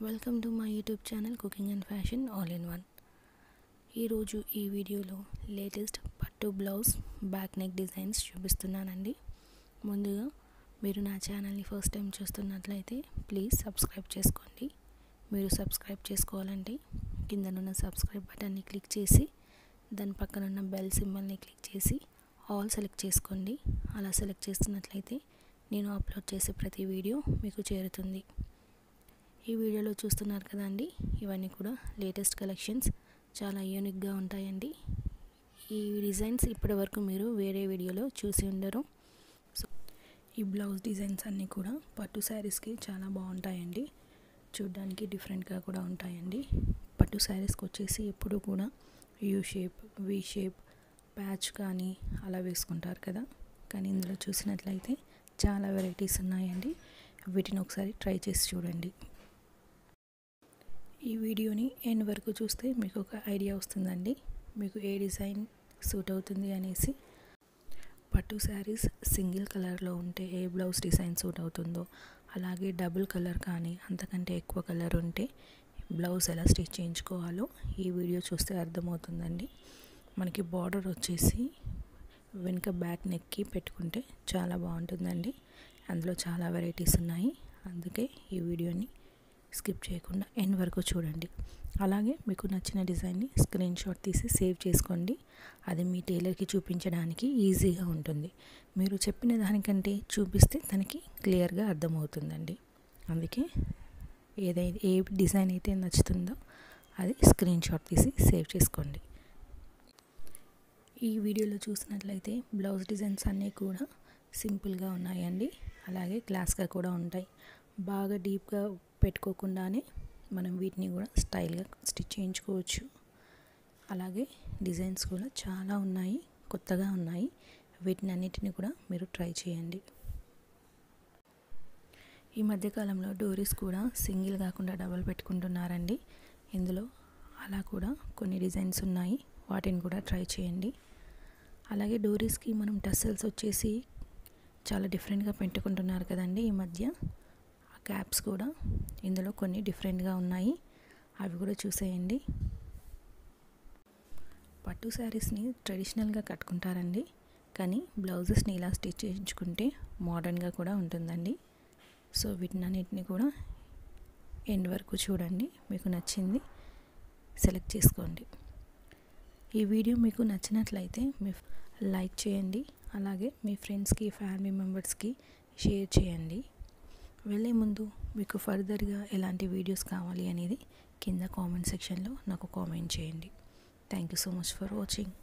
Welcome to my YouTube channel cooking and fashion all in one. ఈరోజు ఈ వీడియోలో latest పట్టు బ్లౌజ్ బ్యాక్ నెక్ డిజైన్స్ చూపిస్తున్నానండి. ముందుగా మీరు నా ఛానల్ని ఫస్ట్ టైం చూస్తున్నట్లయితే ప్లీజ్ సబ్స్క్రైబ్ చేసుకోండి. మీరు సబ్స్క్రైబ్ చేసుకోవాలంటే కిందనున్న సబ్స్క్రైబ్ బటన్ని క్లిక్ చేసి దాని పక్కన ఉన్న బెల్ సింబల్ని క్లిక్ చేసి ఆల్ సెలెక్ట్ చేసుకోండి. అలా సెలెక్ట్ చేస్తున్నట్లయితే నేను అప్లోడ్ చేసే ప్రతి వీడియో మీకు చేరుతుంది. ఈ వీడియోలో చూస్తున్నారు కదండి, ఇవన్నీ కూడా లేటెస్ట్ కలెక్షన్స్, చాలా యూనిక్గా ఉంటాయండి. ఈ డిజైన్స్ ఇప్పటివరకు మీరు వేరే వీడియోలో చూసి ఉండరు. సో ఈ బ్లౌజ్ డిజైన్స్ అన్నీ కూడా పట్టు శారీస్కి చాలా బాగుంటాయండి. చూడ్డానికి డిఫరెంట్గా కూడా ఉంటాయండి. పట్టు శారీస్కి వచ్చేసి ఎప్పుడు కూడా U shape, V shape, patch కానీ అలా వేసుకుంటారు కదా, కానీ ఇందులో చూసినట్లయితే చాలా వెరైటీస్ ఉన్నాయండి. వీటిని ఒకసారి ట్రై చేసి చూడండి. ఈ వీడియోని ఎండ్ వరకు చూస్తే మీకు ఒక ఐడియా వస్తుందండి, మీకు ఏ డిజైన్ సూట్ అవుతుంది అనేసి. పట్టు శారీస్ సింగిల్ కలర్లో ఉంటే ఏ బ్లౌజ్ డిజైన్ సూట్ అవుతుందో, అలాగే డబుల్ కలర్ కానీ అంతకంటే ఎక్కువ కలర్ ఉంటే బ్లౌజ్ ఎలా స్టిచ్ చేయించుకోవాలో ఈ వీడియో చూస్తే అర్థమవుతుందండి. మనకి బార్డర్ వచ్చేసి వెనుక బ్యాక్ నెక్కి పెట్టుకుంటే చాలా బాగుంటుందండి. అందులో చాలా వెరైటీస్ ఉన్నాయి, అందుకే ఈ వీడియోని స్కిప్ చేయకుండా ఎండ్ వరకు చూడండి. అలాగే మీకు నచ్చిన డిజైన్ని స్క్రీన్ షాట్ తీసి సేవ్ చేసుకోండి. అది మీ టైలర్కి చూపించడానికి ఈజీగా ఉంటుంది. మీరు చెప్పిన దానికంటే చూపిస్తే తనకి క్లియర్గా అర్థమవుతుందండి. అందుకే ఏ డిజైన్ అయితే నచ్చుతుందో అది స్క్రీన్ షాట్ తీసి సేవ్ చేసుకోండి. ఈ వీడియోలో చూసినట్లయితే బ్లౌజ్ డిజైన్స్ అన్నీ కూడా సింపుల్గా ఉన్నాయండి, అలాగే క్లాస్గా కూడా ఉంటాయి. బాగా డీప్గా పెట్టుకోకుండానే మనం వీటిని కూడా స్టైల్గా స్టిచ్ చేయించుకోవచ్చు. అలాగే డిజైన్స్ కూడా చాలా ఉన్నాయి, కొత్తగా ఉన్నాయి. వీటిని అన్నిటిని కూడా మీరు ట్రై చేయండి. ఈ మధ్యకాలంలో డోరీస్ కూడా సింగిల్ కాకుండా డబల్ పెట్టుకుంటున్నారండి. ఇందులో అలా కూడా కొన్ని డిజైన్స్ ఉన్నాయి, వాటిని కూడా ట్రై చేయండి. అలాగే డోరీస్కి మనం టస్సల్స్ వచ్చేసి చాలా డిఫరెంట్గా పెట్టుకుంటున్నారు కదండి ఈ మధ్య. క్యాప్స్ కూడా ఇందులో కొన్ని డిఫరెంట్గా ఉన్నాయి, అవి కూడా చూసేయండి. పట్టు శారీస్ని ట్రెడిషనల్గా కట్టుకుంటారండి, కానీ బ్లౌజెస్ని ఇలా స్టిచ్ చేయించుకుంటే మోడర్న్గా కూడా ఉంటుందండి. సో వీటినన్నిటిని కూడా ఎండ్ వరకు చూడండి, మీకు నచ్చింది సెలెక్ట్ చేసుకోండి. ఈ వీడియో మీకు నచ్చినట్లయితే మీ లైక్ చేయండి, అలాగే మీ ఫ్రెండ్స్కి, ఫ్యామిలీ మెంబర్స్కి షేర్ చేయండి. వెళ్ళే ముందు మీకు ఫర్దర్గా ఎలాంటి వీడియోస్ కావాలి అనేది కింద కామెంట్ సెక్షన్లో నాకు కామెంట్ చేయండి. Thank you so much for watching.